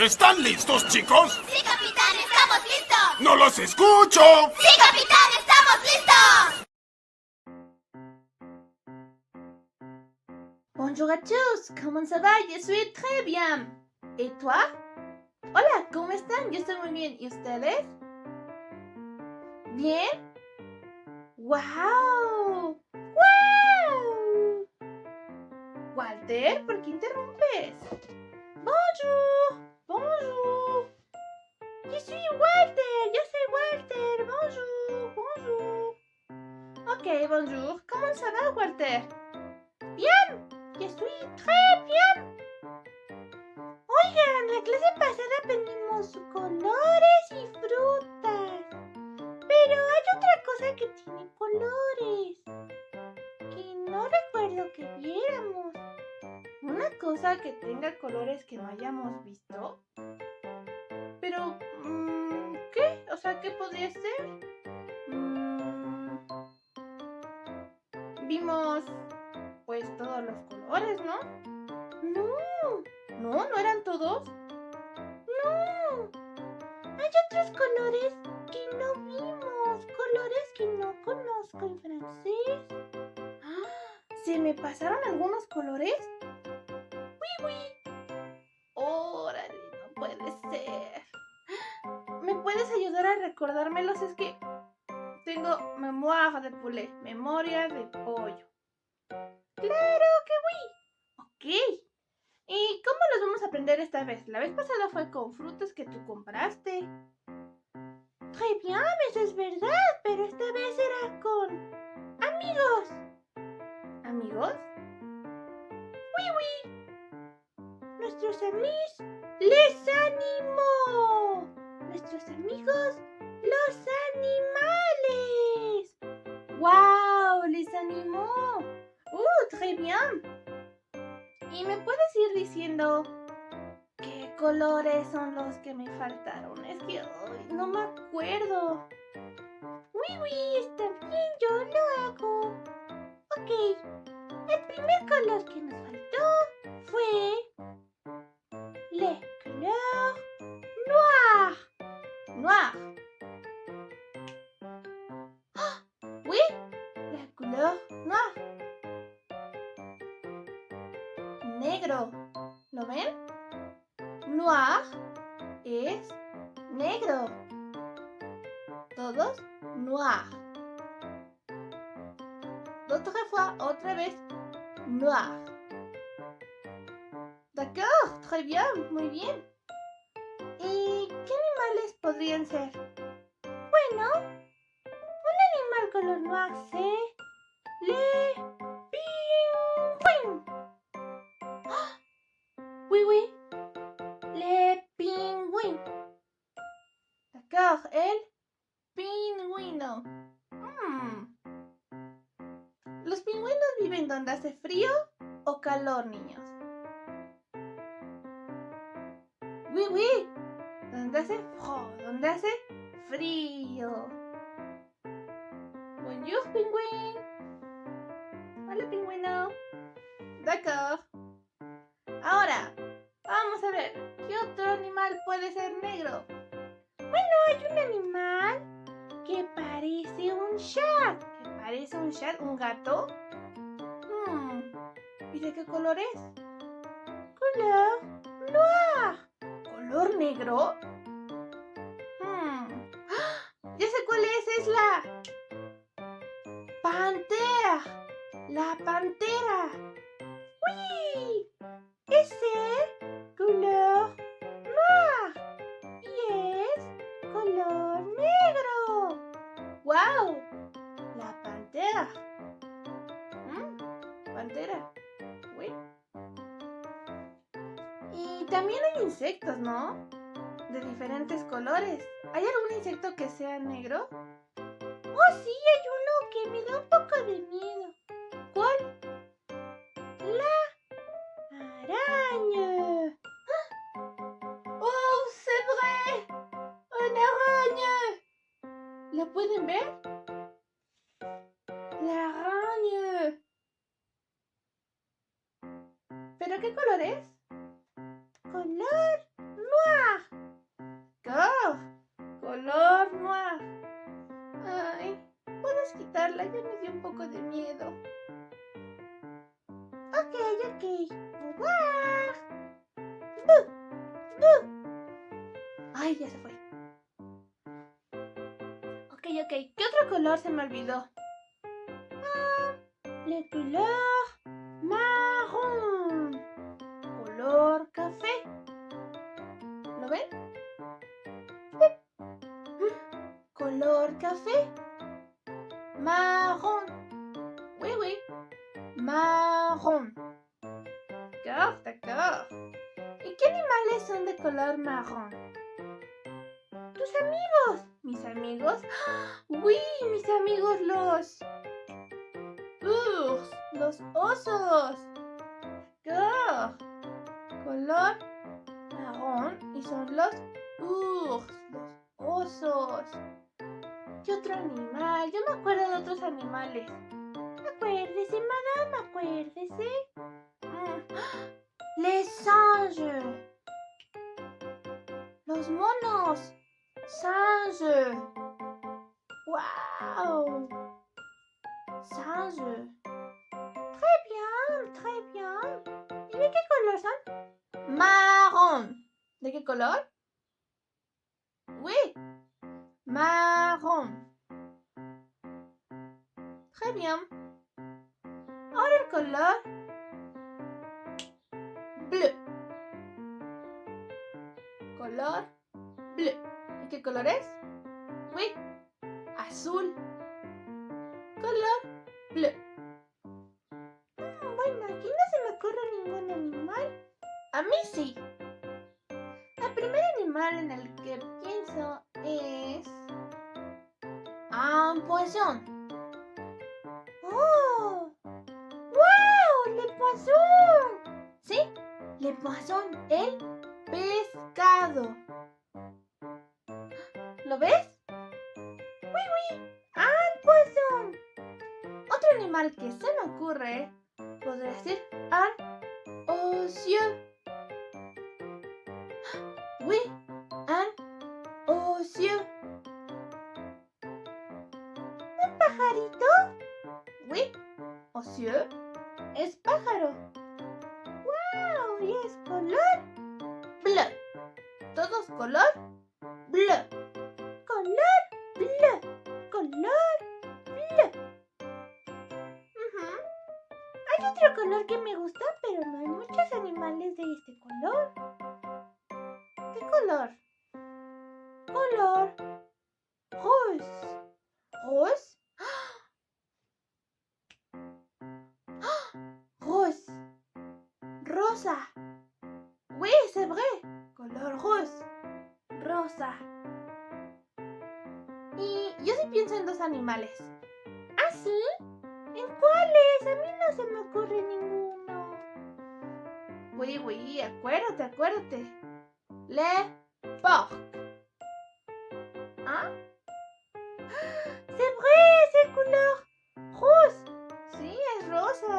¿Están listos, chicos? ¡Sí, capitán! ¡Estamos listos! ¡No los escucho! ¡Sí, capitán! ¡Estamos listos! Bonjour à tous, comment ça va? Je suis très bien. ¿Y toi? Hola, ¿cómo están? Yo estoy muy bien. ¿Y ustedes? ¿Bien? ¡Wow! ¡Wow! Walter, ¿por qué interrumpes? Bonjour, bonjour. Je suis Walter, yo soy Walter. Bonjour, bonjour. Ok, bonjour. ¿Cómo ça va, Walter? Bien, je suis très bien. Oigan, la clase pasada aprendimos colores y frutas. Pero hay otra cosa que tiene colores, que no recuerdo que viéramos. ¿Una cosa que tenga colores que no hayamos visto? Pero, ¿qué? O sea, ¿qué podría ser? Vimos, pues, todos los colores, ¿no? ¿No eran todos? No, hay otros colores que no vimos, colores que no conozco en francés. ¿Se me pasaron algunos colores? ¡Uy! ¡Órale! No puede ser. ¿Me puedes ayudar a recordármelos? Es que tengo mémoire de poulet, memoria de pollo. ¡Claro que oui! Ok. ¿Y cómo los vamos a aprender esta vez? La vez pasada fue con frutas que tú compraste. Très bien, eso es verdad, pero esta vez era con amigos. ¿Amigos? Oui. Nuestros amigos les animó. Nuestros amigos, los animales. ¡Wow! Les animó. Très bien. ¿Y me puedes ir diciendo qué colores son los que me faltaron? Es que no me acuerdo. Oui, está bien, yo lo hago. Ok, el primer color que nos faltó fue le couleur noir. Noir. Oui, la couleur noir. Negro. ¿Lo ven? Noir es negro. Todos noir. Otra vez, noir. D'accord, très bien, muy bien. ¿Y qué animales podrían ser? Bueno, un animal color noir c'est le pingüin. Oui, le pingüin. D'accord, el pingüino. ¿Los pingüinos viven donde hace frío o calor, niños? Oui, donde hace frío. Bonjour, pingüín. Hola, pingüino. D'accord. Ahora, vamos a ver, ¿qué otro animal puede ser negro? Bueno, hay un animal que parece un chat. ¿Un gato? ¿Y de qué color es? Color noir. ¿Color negro? Ya sé cuál es la pantera. La pantera. ¡Uy! Ese color noir. Y es color negro. ¡Wow! La pantera. Pantera. Uy. Y también hay insectos, ¿no? De diferentes colores. ¿Hay algún insecto que sea negro? Oh, sí, hay uno que me da un poco de miedo. ¿Cuál? La araña. ¡Oh, c'est vrai! ¡Una araña! ¿La pueden ver? La araña. ¿Pero qué color es? Color noir. Ay, ya se fue. Ok. ¿Qué otro color se me olvidó? Le couleur marron. Color café. ¿Lo ven? Color café. Marron. Oui. Marron. D'accord. ¿Y qué animales son de color marrón? ¡Tus amigos! ¿Mis amigos? ¡Uy! Mis amigos los osos. ¡D'accord! Color marrón y son los osos. ¿Qué otro animal? Yo me acuerdo de otros animales. Acuérdese, madame, acuérdese. Les singes. Los monos. Singes. ¡Wow! Singes. Très bien. ¿Y de qué color son? Marrón. ¿De qué color? Oui. Marrón. Très bien. Ahora el color bleu. Color bleu. ¿Y qué color es? Oui. Azul. Color bleu. Bueno, aquí no se me ocurre ningún animal. A mí sí. El primer animal en el que pienso es un poisson. ¡Oh! ¡Wow! ¡Le poisson! ¿Sí? Le poisson, el pescado. ¿Lo ves? Oui. Un poisson. Otro animal que se me ocurre podría ser un osieux. Oui, un osieux. ¿Un pajarito? Oui, osieux es pájaro. ¡Wow! Y es color bleu. Todos color bleu. Color bleu. Color bleu. Hay otro color que me gusta, pero no hay muchos animales de este color. ¿Qué color? Color rose. ¿Rose? Rose. Rosa. Oui, c'est vrai. Color rose. Rosa. Y yo sí pienso en dos animales. ¿Ah, sí? ¿En cuáles? A mí no se me ocurre ninguno. Oui, acuérdate. Le porc. ¿Ah? C'est vrai, c'est couleur rose. Sí, es rosa.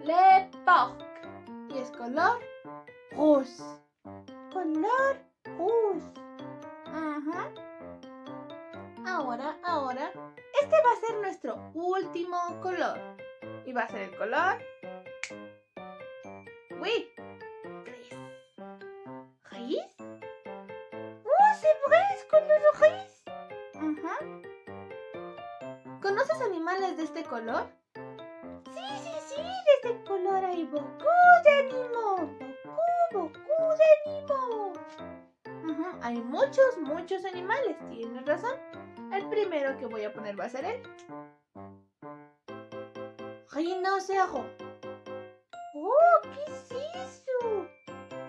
Le porc. Y es color rose. Color rose. Ahora, este va a ser nuestro último color. Y va a ser el color... Oui. Gris. ¿Gris? ¡Oh, c'est vrai! ¡Es color gris! ¿Conoces animales de este color? Sí, de este color hay beaucoup d'animaux. Beaucoup d'animaux. Hay muchos animales, tienes razón. El primero que voy a poner va a ser el rinoceronte. ¡Oh, qué es eso!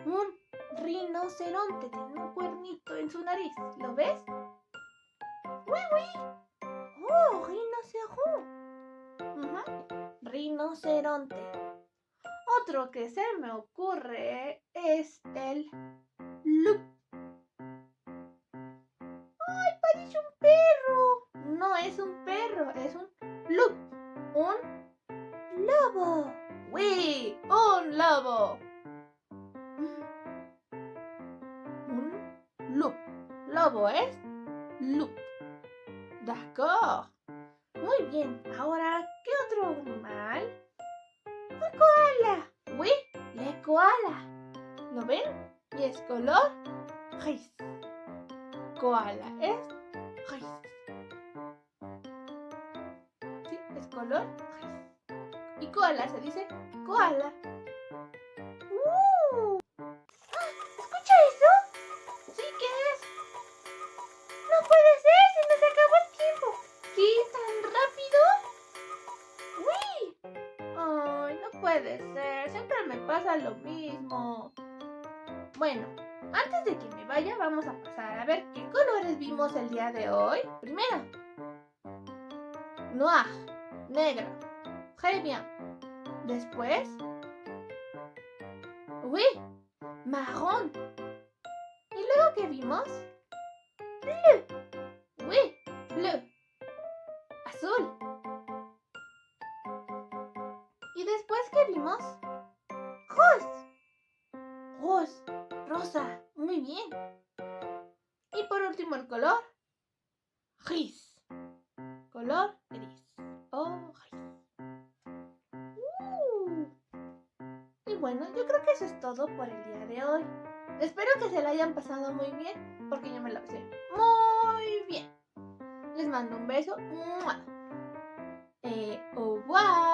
Un rinoceronte tiene un cuernito en su nariz, ¿lo ves? Oui. ¡Oh, rinoceronte! Otro que se me ocurre es el loup. ¡Ay, parece un perro! No es un perro, es un loup. Un lobo. ¡Oui! ¡Un lobo! Un loup. Lobo es loup. D'accord. Muy bien. Ahora, ¿qué otro animal? Un koala. Oui, le koala. ¿Lo ven? Y es color gris. Koala es gris. ¿Sí? Es color gris. Y koala se dice koala. ¿Escucha eso? ¿Sí? ¿Qué es? No puede ser, se nos acabó el tiempo. ¿Qué? ¿Tan rápido? ¡Uy! Ay, no puede ser, siempre me pasa lo mismo. Bueno, antes de que me vaya, vamos a pasar a ver qué colores vimos el día de hoy. Primero, noir, negro. Très bien. Después, oui, marrón. ¿Y luego qué vimos? Bleu. Oui, bleu. Azul. ¿Y después qué vimos? Rose. Rose. Rosa. Muy bien. Y por último el color. Gris. Color gris. Oh, gris. Y bueno, yo creo que eso es todo por el día de hoy. Espero que se la hayan pasado muy bien, porque yo me la pasé muy bien. Les mando un beso. Au revoir.